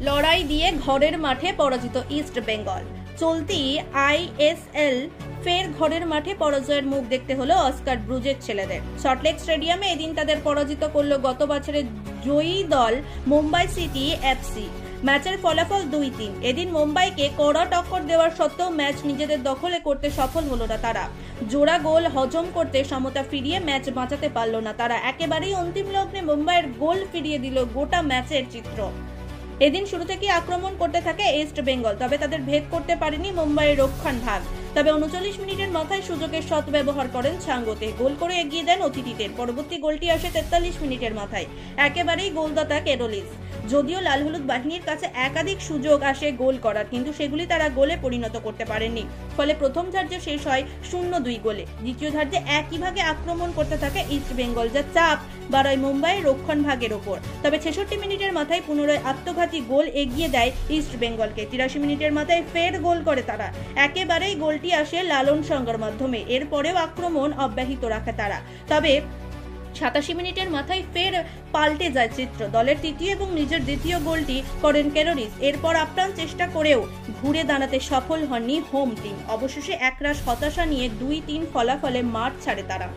লড়াই দিয়ে ঘরের মাঠে পরাজিত ইস্ট বেঙ্গল। চলতি আইএসএল ফের ঘরের মাঠে পরাজয়ের মুখ দেখতে হলো অস্কার ব্রুজের ছেলেদের। সল্টলেক স্টেডিয়ামে এদিন তাদের পরাজিত করল গত বছরের জয়ী দল মুম্বাই সিটি এফসি। ম্যাচের ফলাফল 2-3। এদিন মুম্বাইকে কড়া টক্কর দেওয়ার সত্ত্বেও ম্যাচ নিজেদের দখলে করতে সফল হলো না তারা। জোড়া গোল হজম করতে সমতা ফিরিয়ে ম্যাচ বাঁচাতে পারল না তারা। একেবারেই অন্তিম লগ্নে মুম্বাইয়ের গোল ফিরিয়ে দিল গোটা ম্যাচের চিত্র। এদিন শুরু থেকে আক্রমণ করতে থাকে ইস্ট বেঙ্গল, তবে তাদের ভেদ করতে পারেনি মুম্বাইয়ের রক্ষণ ভাগ। তবে 39 মিনিটের মাথায় সুযোগের সদ্ব্যবহার করেন ছাঙ্গোতে, গোল করে এগিয়ে দেন অতিথিদের। পরবর্তী গোলটি আসে 43 মিনিটের মাথায়, একেবারেই গোলদাতা কেরোলিস। যদিও লাল হলুদ বাহিনীর কাছে একাধিক সুযোগ আসে গোল করার, কিন্তু সেগুলি তারা গোলে পরিণত করতে পারেননি। ফলে প্রথম ধার্যে শেষ হয় 0-2 গোলে। দ্বিতীয় ধার্যে একই ভাগে আক্রমণ করতে থাকে ইস্ট বেঙ্গল, যা চাপ বাড়ায় মুম্বাইয়ের রক্ষণ ভাগের ওপর। তবে 66 মিনিটের মাথায় পুনরায় আত্মঘাতী গোল এগিয়ে দেয় ইস্ট বেঙ্গলকে। 83 মিনিটের মাথায় ফের গোল করে তারা। একেবারেই গোলটি আসে লালন সংজ্ঞার মাধ্যমে। এরপরেও আক্রমণ অব্যাহত রাখে তারা। তবে 87 মিনিটের মাথায় ফের পাল্টে যায় চিত্র। দলের তৃতীয় এবং নিজের দ্বিতীয় গোলটি করেন কেরোলিস। এরপর আপ্রাণ চেষ্টা করেও ঘুরে দাঁড়াতে সফল হননি হোম টিম। অবশেষে একরাশ হতাশা নিয়ে 2-3 ফলাফলে মাঠ ছাড়ে তারা।